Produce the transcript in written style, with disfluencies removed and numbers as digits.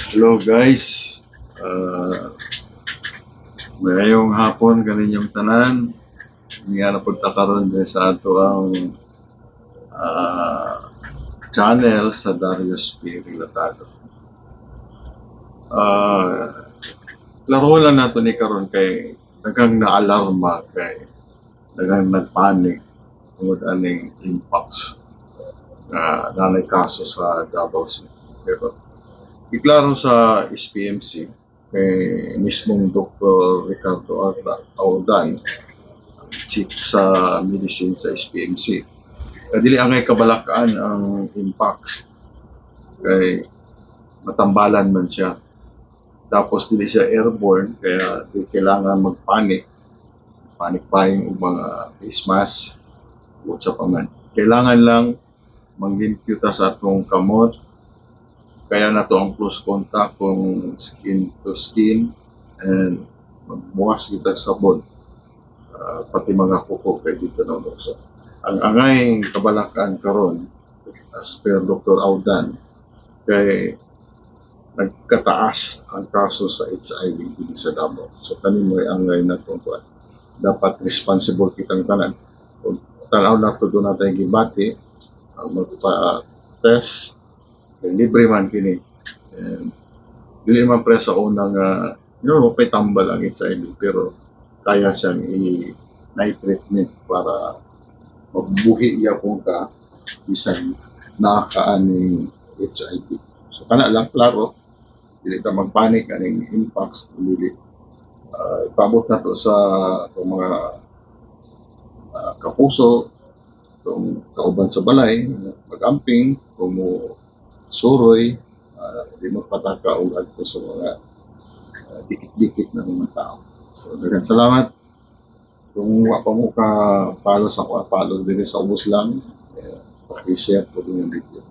Hello guys, uh, mayayong hapon kaninyong tanan. Nga na punta karon din sa ato ang uh, channel sa Darius P. Relatado. Klaro lang nato ni karon kay daghang naalarma kay daghang nagpanik tungod aning impacts na nanay kaso sa Davao City. Pero iklaro sa SPMC kay mismong Dr. Ricardo Audan, chief sa medicine sa SPMC. Dili angay kabalakaan ang impact kay matambalan man siya. Tapos dili siya airborne kaya di kailangan magpanik. Panic buying og mga face mask o sa paman. Kailangan lang manglimpyo ta sa atong kamot. Kaya na to ang close contact kung skin to skin and magbuwas kita sabon. Pati mga kuko kay dito na so, ang angay kabalakan karon as per Dr. Audan kay nagkataas ang kaso sa HIV dili sa Davao. So kani mo angay na tungkuan. Dapat responsible kitang tanan. Kung tanaw na to doon natin gibati, magpa-test, libre man kini. And dili man pre sa unang pay tambal ang HIV pero kaya siyang i-treatment para magbuhi yapon ka bisan nakaaning HIV. So kana lang klaro, dili ka magpanik aning impacts dili ipabot na to sa itong mga kapuso, itong kauban sa balay, mag-amping, kung mo suroy, di magpataka o adto sa mga dikit-dikit na mga tao. So, daghang salamat. Kung wa pa mo ka follow sa ako, follow din sa ubos lang, paki-share po din yung video.